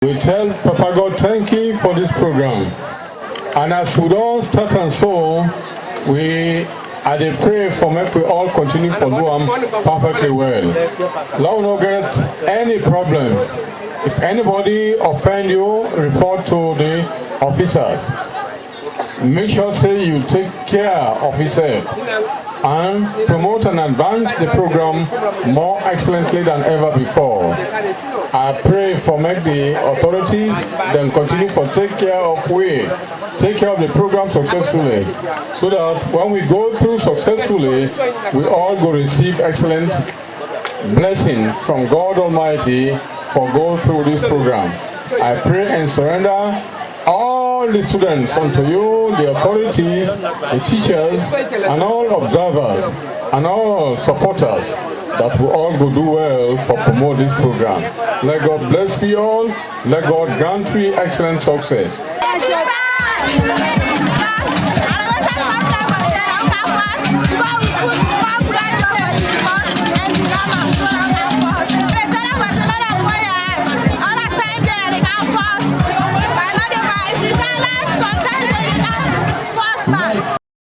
We tell Papa God thank you for this program. And as we don't start and so, we I pray for make we all continue for do them perfectly well. Lord no get any problems. If anybody offend you, report to the officers. Make sure say you take care of yourself and promote and advance the program more excellently than ever before. I pray for make the authorities then continue for take care of the program successfully, so that when we go through successfully, we all go receive excellent blessing from God Almighty for go through this program. I pray and surrender all the students unto you, the authorities, the teachers, and all observers, and all supporters, that we all go do well for promote this program. Let God bless you all. Let God grant you excellent success.